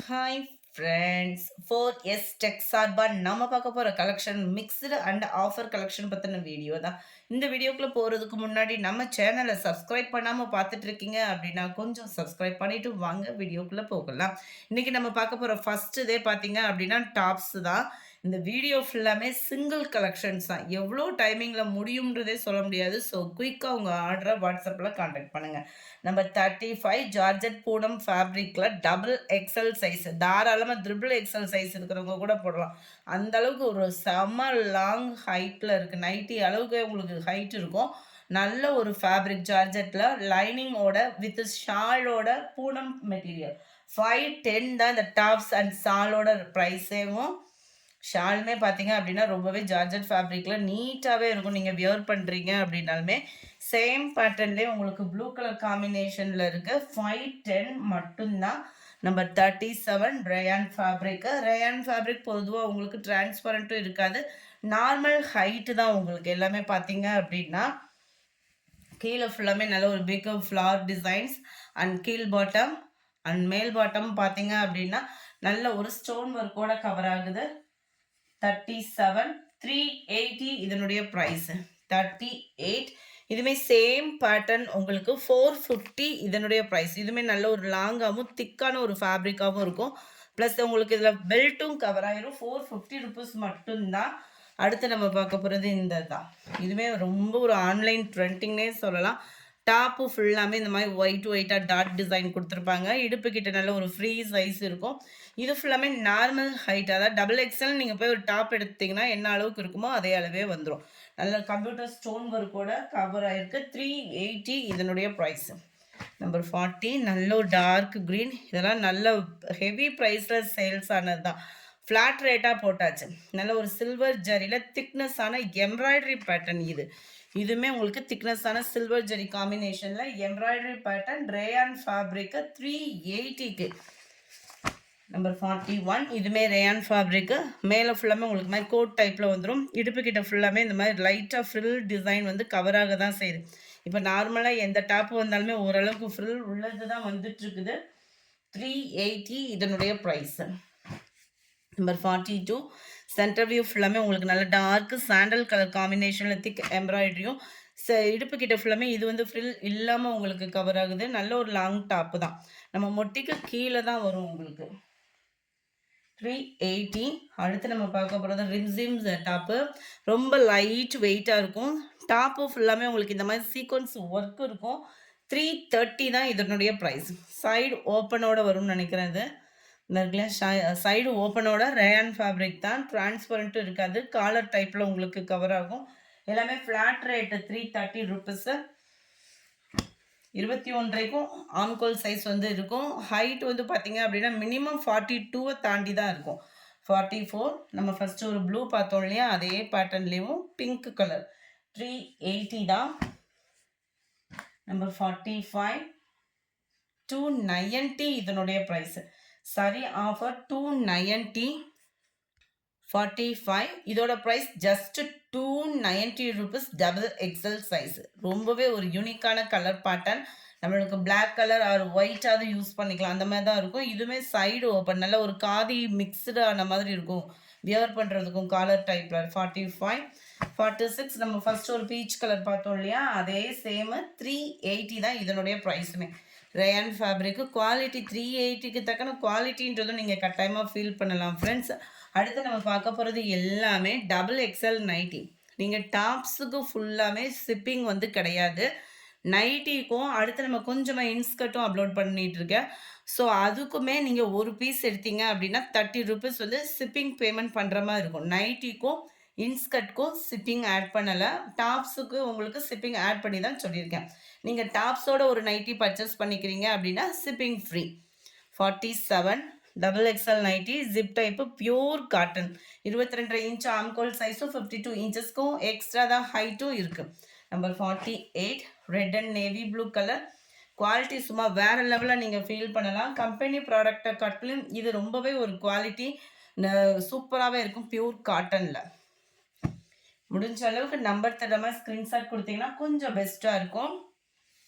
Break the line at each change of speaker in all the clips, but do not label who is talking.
Hi friends, 4S tech சார்பாக நம்ம பார்க்க போகிற collection mixed and offer collection பற்றின வீடியோ தான். இந்த வீடியோக்குள்ளே போகிறதுக்கு முன்னாடி நம்ம சேனலை சப்ஸ்கிரைப் பண்ணாமல் பார்த்துட்டு இருக்கீங்க அப்படின்னா கொஞ்சம் சப்ஸ்கிரைப் பண்ணிவிட்டு வாங்க வீடியோக்குள்ளே போகலாம். இன்றைக்கி நம்ம பார்க்க போகிற ஃபஸ்ட்டு இதே பார்த்தீங்க அப்படின்னா டாப்ஸ் தான். இந்த வீடியோ ஃபுல்லாமே சிங்கிள் கலெக்ஷன்ஸ் தான். எவ்வளோ டைமிங்கில் முடியும்ன்றதே சொல்ல முடியாது. ஸோ குயிக்காக உங்கள் ஆர்டரை வாட்ஸ்அப்பில் கான்டாக்ட் பண்ணுங்கள். நம்பர் 35 ஜார்ஜெட் பூனம் ஃபேப்ரிக்கில் டபுள் எக்ஸல் சைஸ், தாராளமாக ட்ரிபிள் எக்ஸல் சைஸ் இருக்கிறவங்க கூட போடலாம். அந்த அளவுக்கு ஒரு செம லாங் ஹைட்டில் இருக்குது. 90 அளவுக்கு உங்களுக்கு ஹைட் இருக்கும். நல்ல ஒரு ஃபேப்ரிக் ஜார்ஜெட்டில் லைனிங்கோட வித் ஷாலோட பூனம் மெட்டீரியல். 510 தான் இந்த டாப்ஸ் அண்ட் ஷாலோட ப்ரைஸேவும். ஷாலுமே பார்த்தீங்க அப்படின்னா ரொம்பவே ஜார்ஜெட் ஃபேப்ரிக்கில் நீட்டாகவே இருக்கும். நீங்கள் வியர் பண்ணுறீங்க அப்படின்னாலுமே சேம் பேட்டர்ன்லேயே உங்களுக்கு ப்ளூ கலர் காம்பினேஷனில் இருக்குது. 510 மட்டும்தான். நம்பர் 37 ரயான் ஃபேப்ரிக்கு. ரயான் ஃபேப்ரிக் பொதுவாக உங்களுக்கு டிரான்ஸ்பரண்ட்டும் இருக்காது, நார்மல் ஹைட்டு தான் உங்களுக்கு எல்லாமே பார்த்தீங்க அப்படின்னா. கீழே ஃபுல்லாமே நல்ல ஒரு பிக் ஃப்ளார் டிசைன்ஸ் அண்ட் கீழ் பாட்டம் அண்ட் மேல் பாட்டம் பார்த்தீங்க அப்படின்னா நல்ல ஒரு ஸ்டோன் ஒர்க்கோட கவர் ஆகுது. 37 380 இதனுடைய ப்ரைஸ் 38. இதுமே சேம் பேட்டர்ன் உங்களுக்கு 450 இதனுடைய ப்ரைஸ். இதுவுமே நல்ல ஒரு லாங்காகவும் திக்கான ஒரு ஃபேப்ரிக்காகவும் இருக்கும். ப்ளஸ் உங்களுக்கு இதில் பெல்ட்டும் கவர் ஆகிரும். 450 ருபீஸ் மட்டும்தான். அடுத்து நம்ம பார்க்க போகிறது இந்த தான். இதுவுமே ரொம்ப ஒரு ஆன்லைன் ட்ரெண்டிங்னே சொல்லலாம். டாப்பு ஃபுல்லாமே இந்த மாதிரி ஒயிட்டாக டாட் டிசைன் கொடுத்துருப்பாங்க. இடுப்பு கிட்ட நல்ல ஒரு ஃப்ரீ சைஸ் இருக்கும். இது ஃபுல்லாமே நார்மல் ஹைட், அதாவது டபுள் எக்ஸல். நீங்கள் போய் ஒரு டாப் எடுத்தீங்கன்னா என்ன அளவுக்கு இருக்குமோ அதே அளவே வந்துடும். நல்ல கம்ப்யூட்டர் ஸ்டோன் ஒர்க்கோட கவர் ஆகிருக்கு. 380 இதனுடைய ப்ரைஸ். நம்பர் 40 நல்ல ஒரு டார்க் க்ரீன். இதெல்லாம் நல்ல ஹெவி ப்ரைஸில் சேல்ஸ் ஆனது தான். ஃப்ளாட் ரேட்டாக போட்டாச்சு. நல்ல ஒரு சில்வர் ஜரியில் திக்னஸான எம்ப்ராய்டரி பேட்டர்ன். இதுவுமே உங்களுக்கு திக்னஸான சில்வர் ஜரி காம்பினேஷனில் எம்ப்ராய்டரி பேட்டர்ன். ரேயான் ஃபேப்ரிக்கு 380க்கு. நம்பர் 41 இதுவுமே ரேயான் ஃபேப்ரிக்கு. மேலே ஃபுல்லாமே உங்களுக்கு மாதிரி கோட் டைப்பில் வந்துடும். இடுப்பு கிட்ட ஃபுல்லாமே இந்த மாதிரி லைட்டாக ஃப்ரில் டிசைன் வந்து கவராக தான் செய்யுது. இப்போ நார்மலாக எந்த டாப்பு வந்தாலுமே ஓரளவுக்கு ஃப்ரில் உள்ளது தான் வந்துட்டுருக்குது. 380 இதனுடைய ப்ரைஸு. நம்பர் 42 சென்டர் வியூ ஃபுல்லாமே உங்களுக்கு நல்ல டார்க் சாண்டல் கலர் காம்பினேஷனில் திக் எம்ப்ராய்டரியும் இடுப்பு கிட்ட ஃபுல்லாமே இது வந்து ஃப்ரில் இல்லாமல் உங்களுக்கு கவர் ஆகுது. நல்ல ஒரு லாங் டாப்பு தான். நம்ம மொட்டிக்கு கீழே தான் வரும் உங்களுக்கு. 380. அடுத்து நம்ம பார்க்க போகிறது ரிம்ஸிம் டாப்பு. ரொம்ப லைட் வெயிட்டாக இருக்கும். டாப்பு ஃபுல்லாமே உங்களுக்கு இந்த மாதிரி சீக்வன்ஸ் ஒர்க் இருக்கும். 330 தான் இதனுடைய ப்ரைஸ். சைடு ஓப்பனோட வரும்னு நினைக்கிறேன். இது இந்த சைடு ஓப்பனோட ரேயான் ஃபேப்ரிக் தான். டிரான்ஸ்பரண்ட்டும் இருக்காது. காலர் டைப்பில் உங்களுக்கு கவர் ஆகும். எல்லாமே ஃப்ளாட் ரேட்டு 330 ருபீஸு. 21க்கும் ஆம்கோல் சைஸ் வந்து இருக்கும். ஹைட் வந்து பார்த்தீங்க அப்படின்னா மினிமம் 42 தாண்டி தான் இருக்கும். 44. நம்ம ஃபஸ்ட்டு ஒரு ப்ளூ பார்த்தோம் இல்லையா, அதே பேட்டர்ன்லேயும் பிங்க் கலர். 380 தான். நம்பர் 45 290 இதனுடைய ப்ரைஸு. சரி ஆஃபர் 290. 45 இதோட price just 290 rupees. Double XL size. ரொம்பவே ஒரு யூனிக்கான கலர் பேட்டர்ன். நம்மளுக்கு பிளாக் கலர் ஆர் ஒயிட்டாவது யூஸ் பண்ணிக்கலாம், அந்த மாதிரி தான் இருக்கும். இதுவுமே சைடு ஓப்பன், நல்ல ஒரு காதி மிக்ஸ்டு ஆன மாதிரி இருக்கும் வியர் பண்ணுறதுக்கும் காலர் டைப்பில். 45 46 நம்ம ஃபஸ்ட் ஒரு பீச் கலர் பார்த்தோம் இல்லையா, அதே சேமு 380 தான் இதனுடைய ப்ரைஸுமே. ரேயான் ஃபேப்ரிக்கு குவாலிட்டி 380க்கு தக்கன குவாலிட்டின்றதும் நீங்கள் கட்டாயமாக ஃபீல் பண்ணலாம் ஃப்ரெண்ட்ஸ். அடுத்து நம்ம பார்க்க போகிறது எல்லாமே டபுள் எக்ஸல் நைட்டி. நீங்கள் டாப்ஸுக்கு ஃபுல்லாமே ஷிப்பிங் வந்து கிடையாது. நைட்டிக்கும் அடுத்து நம்ம கொஞ்சமாக இன்ஸ்கர்ட்டும் அப்லோட் பண்ணிகிட்ருக்கேன். ஸோ அதுக்குமே நீங்கள் ஒரு பீஸ் எடுத்தீங்க அப்படின்னா 30 ருபீஸ் வந்து ஷிப்பிங் பேமெண்ட் பண்ணுற மாதிரி இருக்கும். நைட்டிக்கும் இன்ஸ்கர்ட்க்கும் ஷிப்பிங் ஆட் பண்ணலை. டாப்ஸுக்கு உங்களுக்கு ஷிப்பிங் ஆட் பண்ணி தான் சொல்லியிருக்கேன். நீங்கள் டாப்ஸோட ஒரு நைட்டி பர்ச்சேஸ் பண்ணிக்கிறீங்க அப்படின்னா shipping free. 47 double XL nighty zip type pure cotton. 22 inch ஆம்கோல் சைஸும் 52 இன்ச்சஸ்க்கும் எக்ஸ்ட்ரா தான் ஹைட்டும் இருக்குது. Number 48 red and navy blue colour. Quality சும்மா வேறு லெவலில் நீங்கள் ஃபீல் பண்ணலாம். கம்பெனி ப்ராடக்டை காட்டிலும் இது ரொம்பவே ஒரு குவாலிட்டி சூப்பராகவே இருக்கும் பியூர் காட்டனில். முடிஞ்ச அளவுக்கு நம்பர் தரமாக ஸ்க்ரீன்ஷாட் கொடுத்தீங்கன்னா கொஞ்சம் பெஸ்ட்டாக இருக்கும்.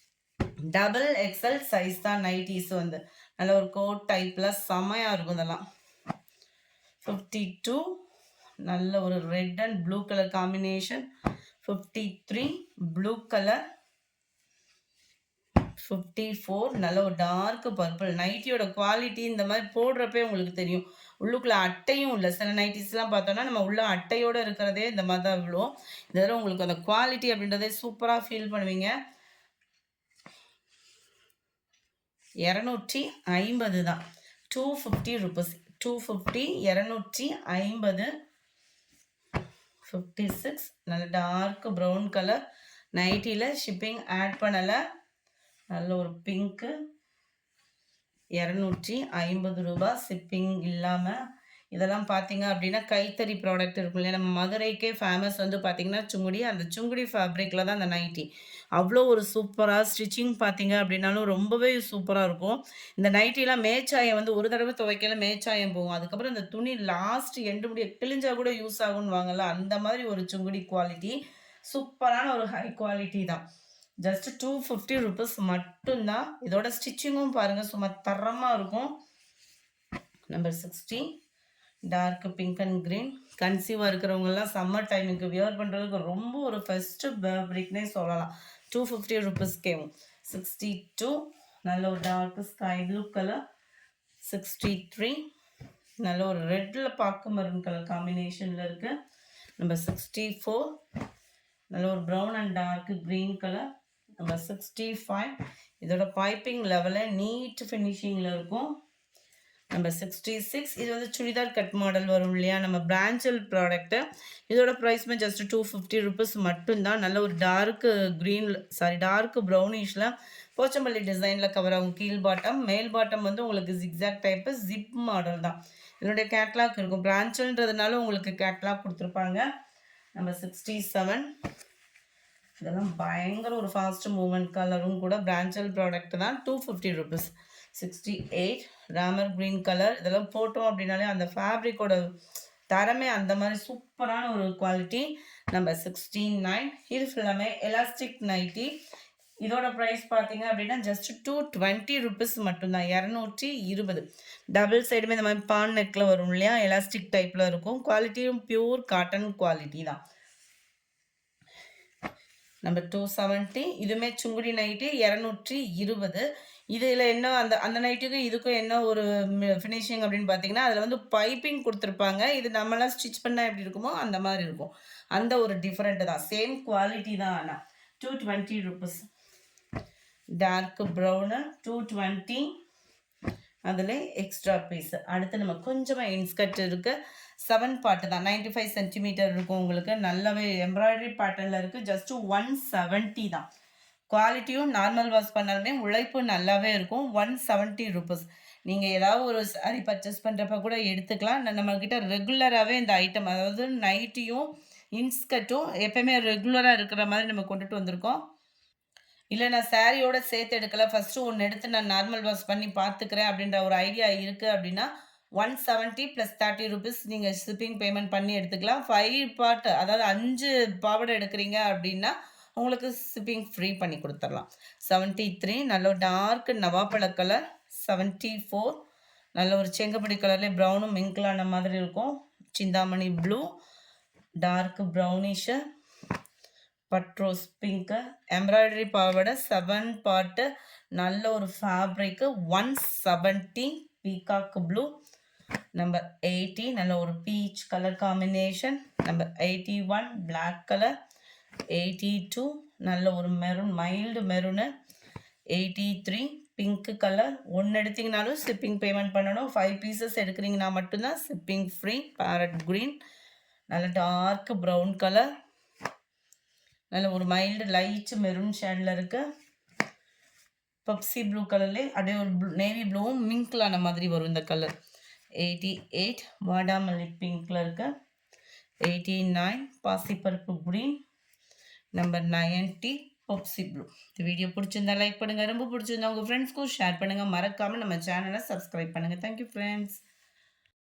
டபுள் எக்ஸல் சைஸ் தான் நைட்டிஸ் வந்து. நல்ல ஒரு கோட் டைப்பில் செம்மையாக இருக்கும் இதெல்லாம். 52 நல்ல ஒரு red and blue colour combination. 53 blue colour. 54 நல்ல ஒரு டார்க் பர்பிள். நைட்டியோட குவாலிட்டி இந்த மாதிரி போடுறப்பே உங்களுக்கு தெரியும். உள்ளுக்குள்ள அட்டையும் இல்லை. சில நைட்டிஸ்லாம் பார்த்தோன்னா நம்ம உள்ள அட்டையோடு இருக்கிறதே இந்த மாதிரி தான் விழும். இதில் உங்களுக்கு அந்த குவாலிட்டி அப்படின்றதே சூப்பராக ஃபீல் பண்ணுவீங்க. 250 தான். 250 ருபீஸ். 250 250. 56 நல்ல டார்க் ப்ரௌன் கலர். நைட்டியில் ஷிப்பிங் ஆட் பண்ணலை. நல்ல ஒரு பிங்க்கு. 250 ரூபா ஷிப்பிங் இல்லாமல். இதெல்லாம் பார்த்தீங்க அப்படின்னா கைத்தறி ப்ராடக்ட் இருக்கும் இல்லையா, நம்ம மதுரைக்கே ஃபேமஸ் வந்து பார்த்தீங்கன்னா சுங்குடி. அந்த சுங்குடி ஃபேப்ரிக்கில் தான் அந்த நைட்டி அவ்வளோ ஒரு சூப்பராக ஸ்டிச்சிங் பார்த்தீங்க அப்படின்னாலும் ரொம்பவே சூப்பராக இருக்கும். இந்த நைட்டிலாம் மேய்ச்சாயம் வந்து ஒரு தடவை துவைக்கல மேய்ச்சாயம் போகும். அதுக்கப்புறம் இந்த துணி லாஸ்ட் எண்டு முடிய கிழிஞ்சா கூட யூஸ் ஆகும்னு வாங்கல, அந்த மாதிரி ஒரு சுங்குடி குவாலிட்டி. சூப்பரான ஒரு ஹை குவாலிட்டி தான். ஜஸ்ட் 250 ருபீஸ் மட்டும்தான். இதோட ஸ்டிச்சிங்கும் பாருங்கள் சும்மா தரமாக இருக்கும். Number 60 dark pink and green. கன்சீவாக இருக்கிறவங்கெல்லாம் சம்மர் டைமுக்கு வியர் பண்ணுறதுக்கு ரொம்ப ஒரு ஃபஸ்ட்டு ஃபேப்ரிக்னே சொல்லலாம். 250 ருபீஸ்க்கேவும். 62 நல்ல ஒரு டார்க் ஸ்கை ப்ளூ கலர். 63 நல்ல ஒரு ரெட்டில் பார்க்க மரூன் கலர் காம்பினேஷனில் இருக்குது. நம்பர் 64 நல்ல ஒரு brown and dark green colour. Number 65 இதோட பைப்பிங் லெவலில் நீட் ஃபினிஷிங்கில் இருக்கும். நம்பர் 66 இது வந்து சுடிதார் கட் மாடல் வரும் இல்லையா, நம்ம பிராஞ்சல் ப்ராடக்ட்டு. இதோட ப்ரைஸ்மே ஜஸ்ட் 250 ருபீஸ் மட்டும்தான். நல்ல ஒரு டார்க்கு க்ரீன் டார்க் ப்ரௌனிஷில் போச்சம்பள்ளி டிசைனில் கவர் ஆகும். கீழ் பாட்டம், மேல் பாட்டம் வந்து உங்களுக்கு ஜிக்ஸாக் டைப்பு ஜிப் மாடல் தான். இதனுடைய கேட்லாக் இருக்கும். பிராஞ்சல்ன்றதுனால உங்களுக்கு கேட்லாக் கொடுத்துருப்பாங்க. நம்பர் 67 இதெல்லாம் பயங்கர ஒரு ஃபாஸ்ட் மூவ்மெண்ட் கலரும் கூட. பிராஞ்சல் ப்ராடக்ட் தான். 250 ருபீஸ். 68 Ramar green colour. இதெல்லாம் போட்டோம் அப்படின்னாலே அந்த ஃபேப்ரிக்கோட தரமே அந்த மாதிரி சூப்பரான ஒரு குவாலிட்டி. நம்பர் 69 இது ஃபுல்லாமே எலாஸ்டிக் நைட்டி. இதோட ப்ரைஸ் பார்த்தீங்க அப்படின்னா ஜஸ்ட் 220 ருபீஸ் மட்டும்தான். 220. டபுள் சைடுமே இந்த மாதிரி பான் நெக்கில் வரும் இல்லையா, எலாஸ்டிக் டைப்பில் இருக்கும். குவாலிட்டியும் பியூர் காட்டன் குவாலிட்டி தான். நம்பர் 270 இதுவுமே சுங்குடி நைட்டி. 220. இதில் என்ன அந்த அந்த நைட்டுக்கும் இதுக்கும் என்ன ஒரு ஃபினிஷிங் அப்படின்னு பார்த்தீங்கன்னா அதில் வந்து பைப்பிங் கொடுத்துருப்பாங்க. இது நம்மளாம் ஸ்டிச் பண்ணால் எப்படி இருக்குமோ அந்த மாதிரி இருக்கும். அந்த ஒரு டிஃப்ரெண்ட்டு தான். சேம் குவாலிட்டி தான். ஆனால் 220 ருபீஸ். Dark brown 220. அதில் எக்ஸ்ட்ரா பீஸ். அடுத்து நம்ம கொஞ்சமாக இன்ஸ்கர்ட் இருக்குது. 7 பார்ட்டு தான். 95 சென்டிமீட்டர் இருக்கும் உங்களுக்கு. நல்லாவே எம்ப்ராய்டரி பேட்டர்னில் இருக்குது. ஜஸ்ட்டு 170 தான். குவாலிட்டியும் நார்மல் வாஷ் பண்ணாலுமே உழைப்பு நல்லாவே இருக்கும். 170 ருபீஸ். நீங்கள் ஏதாவது ஒரு சாரி பர்ச்சேஸ் பண்ணுறப்ப கூட எடுத்துக்கலாம். நம்மக்கிட்ட ரெகுலராகவே இந்த ஐட்டம், அதாவது நைட்டியும் இன்ஸ்கர்ட்டும் எப்போயுமே ரெகுலராக இருக்கிற மாதிரி நம்ம கொண்டுட்டு வந்திருக்கோம். இல்லை நான் சாரியோட சேர்த்து எடுக்கல, ஃபஸ்ட்டு ஒன்று எடுத்து நான் நார்மல் வாஷ் பண்ணி பார்த்துக்கிறேன் அப்படின்ற ஒரு ஐடியா இருக்குது அப்படின்னா 170 + 30 ருபீஸ் நீங்கள் ஷிப்பிங் பேமெண்ட் பண்ணி எடுத்துக்கலாம். 5 பார்ட் அதாவது 5 பாவாடை எடுக்கிறீங்க அப்படின்னா உங்களுக்கு ஷிப்பிங் ஃப்ரீ பண்ணி கொடுத்துடலாம். 73 நல்ல டார்க் நவாப்பழ கலர். 74 நல்ல ஒரு செங்கப்படி கலர்லேயே ப்ரௌனும் மிங்கிளான மாதிரி இருக்கும். சிந்தாமணி ப்ளூ டார்க் ப்ரௌனிஷு. பட்ரோஸ் பிங்க்கு. எம்ப்ராய்டரி பாவாடை 7 பார்ட்டு. நல்ல ஒரு ஃபேப்ரிக்கு. 170 peacock blue. நம்பர் 80 நல்ல ஒரு peach colour combination. Number 81 black colour. 82 நல்ல ஒரு maroon mild maroon. 83 pink colour. ஒன்று எடுத்திங்கனாலும் ஷிப்பிங் பேமெண்ட் பண்ணணும். 5 பீசஸ் எடுக்கிறீங்கன்னா மட்டும்தான் ஷிப்பிங் ஃப்ரீ. பேரட் க்ரீன் நல்ல டார்க் ப்ரௌன் கலர். நல்ல ஒரு மைல்டு லைட் மெரூன் ஷேடில் இருக்குது. பப்சி ப்ளூ கலர்லேயே அப்படியே ஒரு நேவி ப்ளூவும் மிங்க்லான மாதிரி வரும் இந்த கலர். 88 வாடாமல்லி பிங்க்கில் இருக்குது. 89 பாசிப்பருப்பு க்ரீன். Number 90 Pepsi blue. இந்த வீடியோ பிடிச்சிருந்தா லைக் பண்ணுங்கள். ரொம்ப பிடிச்சிருந்தா உங்கள் ஃப்ரெண்ட்ஸ்க்கும் ஷேர் பண்ணுங்கள். மறக்காமல் நம்ம சேனலை சப்ஸ்கிரைப் பண்ணுங்கள். Thank you friends.